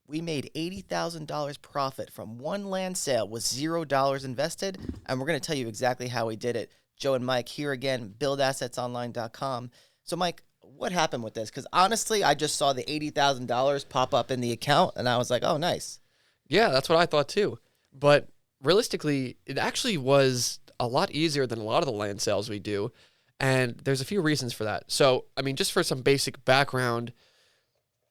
We made $80,000 profit from one land sale with $0 invested, and we're going to tell you exactly how we did it. Joe and Mike here again, buildassetsonline.com. So, Mike, what happened with this? Because honestly, I just saw the $80,000 pop up in the account, and I was like, oh, nice. Yeah, that's what I thought too. But realistically, it actually was a lot easier than a lot of the land sales we do. And there's a few reasons for that. So, I mean, just for some basic background,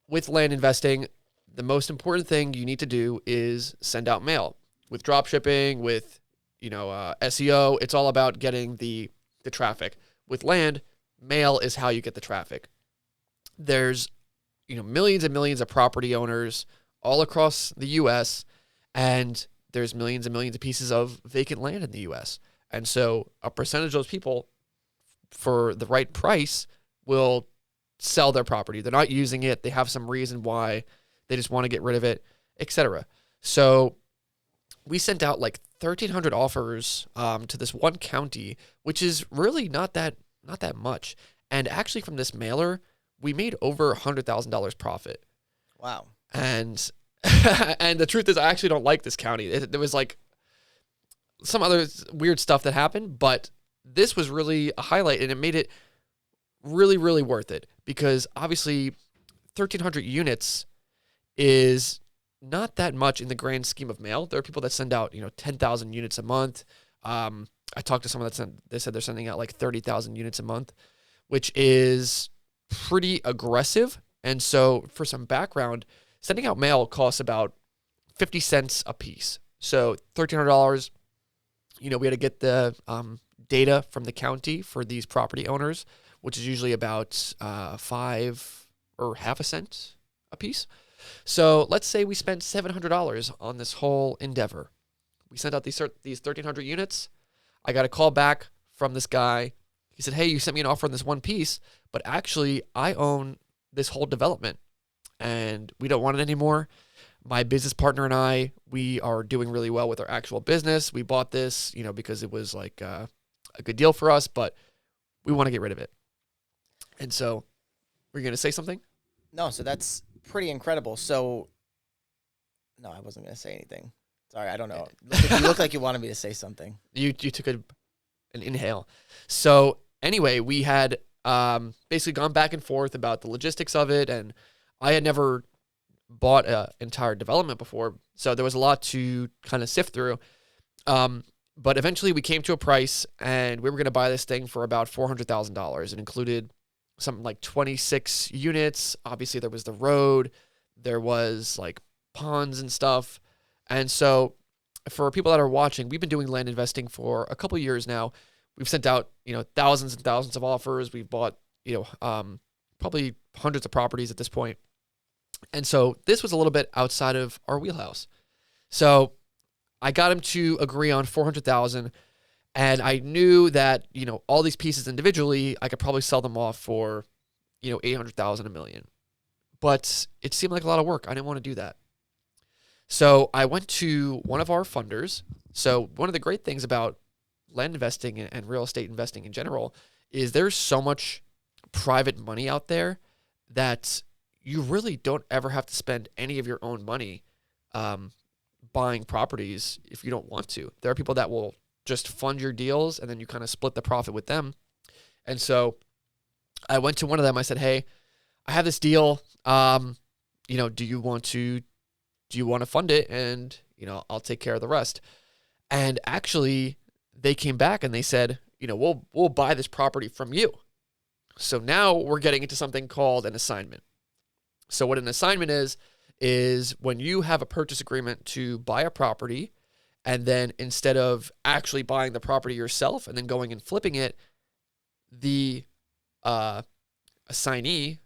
with land investing, the most important thing you need to do is send out mail. With drop shipping, with SEO, it's all about getting the traffic. With land, mail is how you get the traffic. There's millions and millions of property owners all across the U.S., and there's millions and millions of pieces of vacant land in the U.S. And so a percentage of those people, for the right price, will sell their property. They're not using it. They have some reason why they just want to get rid of it, etc. So we sent out like 1,300 offers to this one county, which is really not that much. And actually, from this mailer, we made over $100,000 profit. Wow. And and the truth is, I actually don't like this county. There was like some other weird stuff that happened, but this was really a highlight, and it made it really, really worth it, because obviously 1,300 units is not that much in the grand scheme of mail. There are people that send out 10,000 units a month. I talked to someone they said they're sending out like 30,000 units a month, which is pretty aggressive. And so, for some background, sending out mail costs about 50 cents a piece. So $1,300. We had to get the data from the county for these property owners, which is usually about 5 or half a cent a piece. So let's say we spent $700 on this whole endeavor. We sent out these 1,300 units. I got a call back from this guy. He said, hey, you sent me an offer on this one piece, but actually I own this whole development and we don't want it anymore. My business partner and I, we are doing really well with our actual business. We bought this, because it was like a good deal for us, but we want to get rid of it. And so, were you going to say something? No, so that's pretty incredible. So, no, I wasn't going to say anything. Sorry, I don't know. You look like you wanted me to say something. You took an inhale. So anyway, we had basically gone back and forth about the logistics of it, and I had never bought an entire development before, so there was a lot to kind of sift through. But eventually we came to a price, and we were going to buy this thing for about $400,000. It included something like 26 units. Obviously, there was the road. There was like ponds and stuff. And so for people that are watching, we've been doing land investing for a couple of years now. We've sent out, thousands and thousands of offers. We've bought, probably hundreds of properties at this point. And so this was a little bit outside of our wheelhouse. So I got him to agree on $400,000. And I knew that, all these pieces individually, I could probably sell them off for, $800,000, $1 million. But it seemed like a lot of work. I didn't want to do that. So I went to one of our funders. So one of the great things about land investing and real estate investing in general is there's so much private money out there that you really don't ever have to spend any of your own money buying properties if you don't want to. There are people that will just fund your deals, and then you kind of split the profit with them. And so I went to one of them. I said, hey, I have this deal. Do you want to fund it? And, I'll take care of the rest. And actually they came back and they said, we'll buy this property from you. So now we're getting into something called an assignment. So what an assignment is when you have a purchase agreement to buy a property, and then instead of actually buying the property yourself and then going and flipping it, the assignee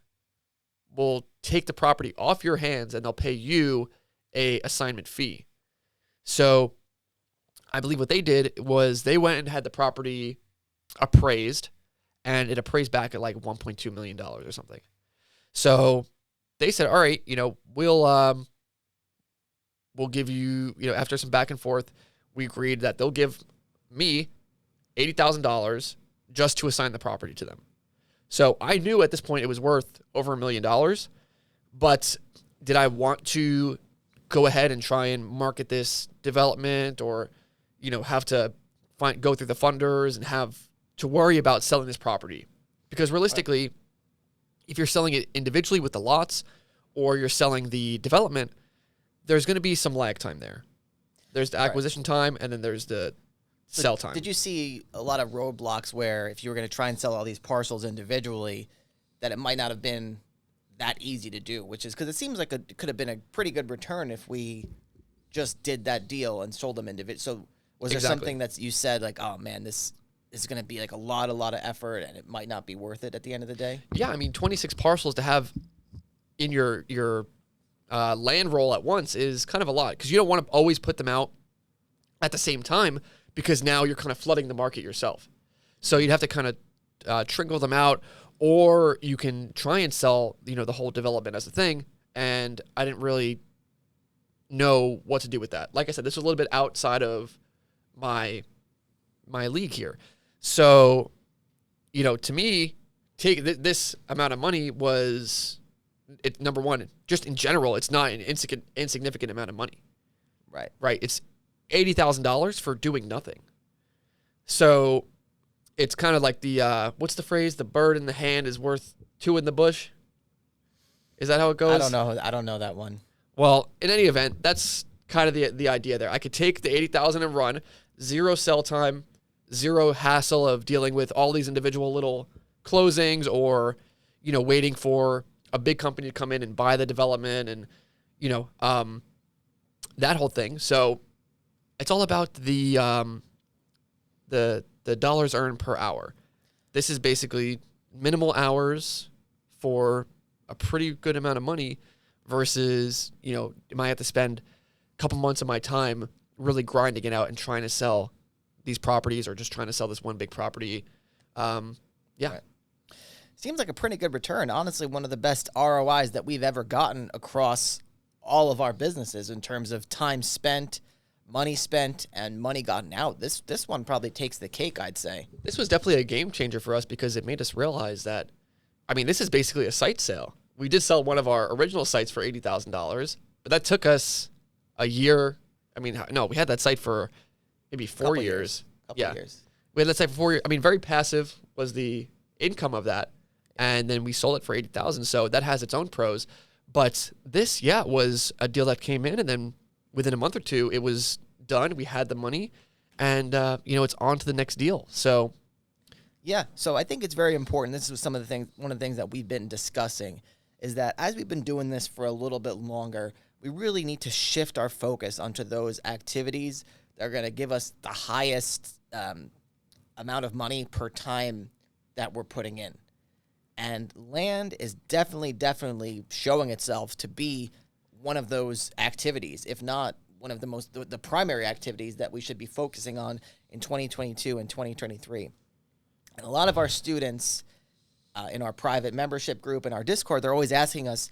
will take the property off your hands and they'll pay you a assignment fee. So I believe what they did was they went and had the property appraised, and it appraised back at like $1.2 million or something. So they said, all right, we'll give you, after some back and forth, we agreed that they'll give me $80,000 just to assign the property to them. So I knew at this point it was worth over $1 million, but did I want to go ahead and try and market this development, or, have to go through the funders and have to worry about selling this property? Because realistically, if you're selling it individually with the lots, or you're selling the development, there's going to be some lag time there. There's the acquisition time, and then there's the sell time. Did you see a lot of roadblocks where if you were going to try and sell all these parcels individually, that it might not have been that easy to do? Which is because it seems like it could have been a pretty good return if we just did that deal and sold them individually. So was there something that you said like, oh man, this is going to be like a lot of effort and it might not be worth it at the end of the day? Yeah, I mean, 26 parcels to have in your land roll at once is kind of a lot, because you don't want to always put them out at the same time, because now you're kind of flooding the market yourself. So you'd have to kind of trickle them out, or you can try and sell, the whole development as a thing. And I didn't really know what to do with that. Like I said, this was a little bit outside of my league here. So, to me, take this amount of money was, number one, just in general, it's not an insignificant amount of money. Right. Right. It's $80,000 for doing nothing. So it's kind of like the, what's the phrase? The bird in the hand is worth two in the bush. Is that how it goes? I don't know that one. Well, in any event, that's kind of the idea there. I could take the 80,000 and run, zero sell time, zero hassle of dealing with all these individual little closings, or, waiting for a big company to come in and buy the development, and, that whole thing. So it's all about the dollars earned per hour. This is basically minimal hours for a pretty good amount of money versus, you might have to spend a couple months of my time really grinding it out and trying to sell these properties, or just trying to sell this one big property. Yeah. Right. Seems like a pretty good return. Honestly, one of the best ROIs that we've ever gotten across all of our businesses in terms of time spent, and money gotten out. This one probably takes the cake, I'd say. This was definitely a game changer for us, because it made us realize that, this is basically a site sale. We did sell one of our original sites for $80,000, but that took us a year. No, we had that site for maybe 4 years. Couple years. We had that site for 4 years. Very passive was the income of that. And then we sold it for $80,000. So that has its own pros. But this, was a deal that came in, and then within a month or two, it was done. We had the money, and it's on to the next deal. So, yeah. So I think it's very important. This is one of the things that we've been discussing, is that as we've been doing this for a little bit longer, we really need to shift our focus onto those activities that are going to give us the highest amount of money per time that we're putting in. And land is definitely showing itself to be one of those activities, if not one of the primary activities that we should be focusing on in 2022 and 2023. And a lot of our students in our private membership group and our Discord, they're always asking us,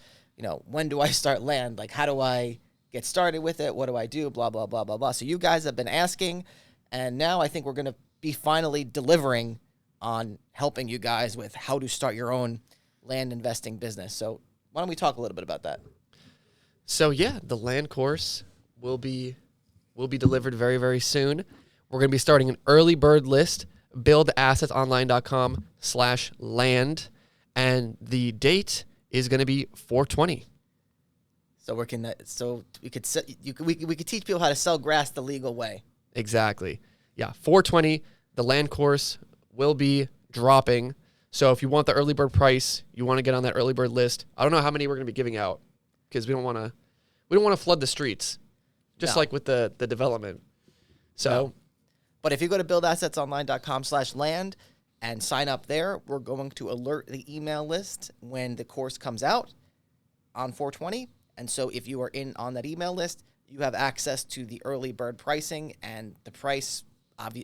when do I start land? Like, how do I get started with it? What do I do? Blah, blah, blah, blah, blah. So you guys have been asking, and now I think we're going to be finally delivering on helping you guys with how to start your own land investing business. So why don't we talk a little bit about that? So the land course will be delivered very, very soon. We're going to be starting an early bird list, buildassetsonline.com/land, and the date is going to be 4/20. So we could teach people how to sell grass the legal way. Exactly. Yeah, 4/20. The land course will be dropping. So if you want the early bird price, you want to get on that early bird list. I don't know how many we're going to be giving out, because we don't want to flood the streets, just like with the development. So, no. But if you go to buildassetsonline.com/land and sign up there, we're going to alert the email list when the course comes out on 4/20. And so if you are on that email list, you have access to the early bird pricing, and the price,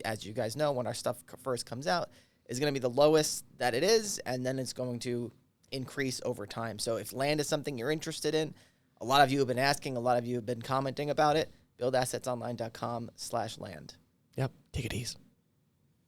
as you guys know, when our stuff first comes out, is going to be the lowest that it is, and then it's going to increase over time. So if land is something you're interested in, a lot of you have been asking, a lot of you have been commenting about it, buildassetsonline.com/land. Yep, take it easy.